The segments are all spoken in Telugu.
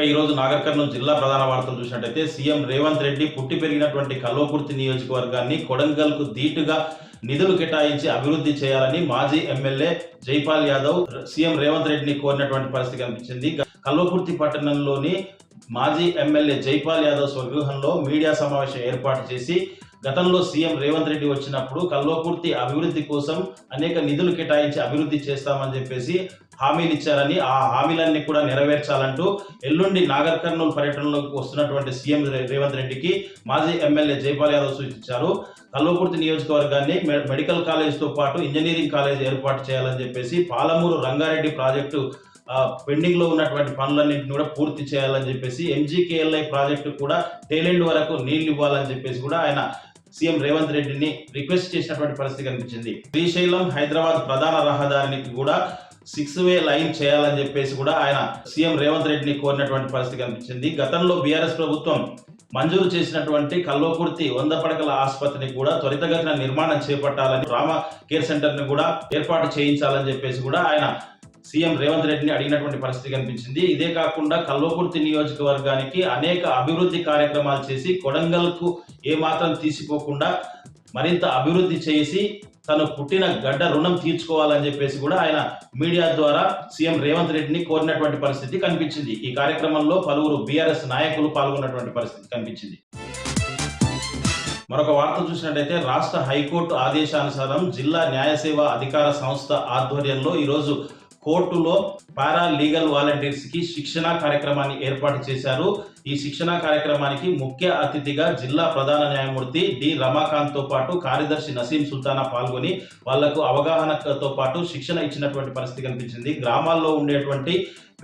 ఈ రోజు నాగర్ కర్నూలు జిల్లా ప్రధాన వార్తలు చూసినట్టయితే సీఎం రేవంత్ రెడ్డి పుట్టి పెరిగినటువంటి కల్వకుర్తి నియోజకవర్గాన్ని కొడంగల్కు ధీటుగా నిధులు కేటాయించి అభివృద్ధి చేయాలని మాజీ ఎమ్మెల్యే జైపాల్ యాదవ్ సీఎం రేవంత్ రెడ్డిని కోరినటువంటి పరిస్థితి కనిపించింది. కల్వకుర్తి పట్టణంలోని మాజీ ఎమ్మెల్యే జైపాల్ యాదవ్ స్వగృహంలో మీడియా సమావేశం ఏర్పాటు చేసి గతంలో సీఎం రేవంత్ రెడ్డి వచ్చినప్పుడు కల్వకుర్తి అభివృద్ధి కోసం అనేక నిధులు కేటాయించి అభివృద్ధి చేస్తామని చెప్పేసి హామీలు ఇచ్చారని, ఆ హామీలన్నీ కూడా నెరవేర్చాలంటూ ఎల్లుండి నాగర్ కర్నూలు పర్యటనలోకి వస్తున్నటువంటి సీఎం రేవంత్ రెడ్డికి మాజీ ఎమ్మెల్యే జైపాల్ యాదవ్ సూచించారు. కల్వకుర్తి నియోజకవర్గాన్ని మెడికల్ కాలేజ్తో పాటు ఇంజనీరింగ్ కాలేజ్ ఏర్పాటు చేయాలని చెప్పేసి, పాలమూరు రంగారెడ్డి ప్రాజెక్టు పెండింగ్ లో ఉన్నటువంటి పనులన్నింటినీ కూడా పూర్తి చేయాలని చెప్పేసి, ఎంజీకేఎల్ఐ ప్రాజెక్టు కూడా టేలెండ్ వరకు నీళ్లు ఇవ్వాలని చెప్పేసి కూడా ఆయన సీఎం రేవంత్ రెడ్డిని రిక్వెస్ట్ చేసినటువంటి పరిస్థితి కనిపించింది. శ్రీశైలం హైదరాబాద్ ప్రధాన రహదారికి కూడా 6-వే లైన్ చేయాలని చెప్పేసి కూడా ఆయన సీఎం రేవంత్ రెడ్డిని కోరినటువంటి పరిస్థితి కనిపించింది. గతంలో బీఆర్ఎస్ ప్రభుత్వం మంజూరు చేసినటువంటి కల్వకుర్తి 100 పడకల ఆసుపత్రిని కూడా త్వరితగతిన నిర్మాణం చేపట్టాలని, రామ కేర్ సెంటర్ ని కూడా ఏర్పాటు చేయించాలని చెప్పేసి కూడా ఆయన సీఎం రేవంత్ రెడ్డిని అడిగినటువంటి పరిస్థితి కనిపించింది. ఇదే కాకుండా కల్వకుర్తి నియోజకవర్గానికి అనేక అభివృద్ధి కార్యక్రమాలు చేసి కొడంగల్కు ఏమాత్రం తీసిపోకుండా మరింత అభివృద్ధి చేసి తను పుట్టిన గడ్డ రుణం తీర్చుకోవాలని చెప్పేసి కూడా ఆయన మీడియా ద్వారా సీఎం రేవంత్ రెడ్డిని కోరినటువంటి పరిస్థితి కనిపించింది. ఈ కార్యక్రమంలో పలువురు బీఆర్ఎస్ నాయకులు పాల్గొన్నటువంటి పరిస్థితి కనిపించింది. మరొక వార్త చూసినట్టయితే రాష్ట్ర హైకోర్టు ఆదేశానుసారం జిల్లా న్యాయ సేవా అధికార సంస్థ ఆధ్వర్యంలో ఈరోజు కోర్టులో పారా లీగల్ వాలంటీర్స్ కి శిక్షణా కార్యక్రమాన్ని ఏర్పాటు చేశారు. ఈ శిక్షణా కార్యక్రమానికి ముఖ్య అతిథిగా జిల్లా ప్రధాన న్యాయమూర్తి డి రమాకాంత్ తో పాటు కార్యదర్శి నసీం సుల్తానా పాల్గొని వాళ్లకు అవగాహనతో పాటు శిక్షణ ఇచ్చినటువంటి పరిస్థితి కనిపించింది. గ్రామాల్లో ఉండేటువంటి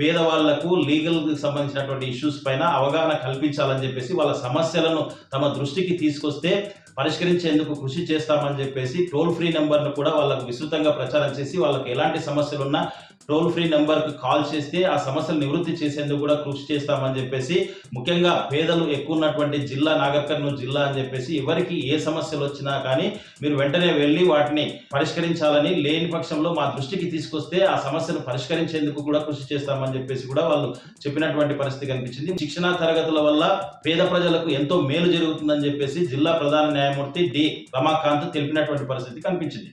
పేదవాళ్లకు లీగల్ కి సంబంధించినటువంటి ఇష్యూస్ పైన అవగాహన కల్పించాలని చెప్పేసి, వాళ్ళ సమస్యలను తమ దృష్టికి తీసుకొస్తే పరిష్కరించేందుకు కృషి చేస్తామని చెప్పేసి టోల్ ఫ్రీ నెంబర్ను కూడా వాళ్ళకు విస్తృతంగా ప్రచారం చేసి, వాళ్ళకి ఎలాంటి సమస్యలున్నా టోల్ ఫ్రీ నెంబర్కి కాల్ చేస్తే ఆ సమస్యలు నివృత్తి చేసేందుకు కూడా కృషి చేస్తామని చెప్పేసి, ముఖ్యంగా పేదలు ఎక్కువ ఉన్నటువంటి జిల్లా నాగర్ కర్నూలు జిల్లా అని చెప్పేసి, ఎవరికి ఏ సమస్యలు వచ్చినా కానీ మీరు వెంటనే వెళ్ళి వాటిని పరిష్కరించాలని, లేని పక్షంలో మా దృష్టికి తీసుకొస్తే ఆ సమస్యను పరిష్కరించేందుకు కూడా కృషి చేస్తామని చెప్పేసి కూడా వాళ్ళు చెప్పినటువంటి పరిస్థితి కనిపించింది. శిక్షణా తరగతుల వల్ల పేద ప్రజలకు ఎంతో మేలు జరుగుతుందని చెప్పేసి జిల్లా ప్రధాన న్యాయమూర్తి డి రమాకాంత్ తెలిపినటువంటి పరిస్థితి కనిపించింది.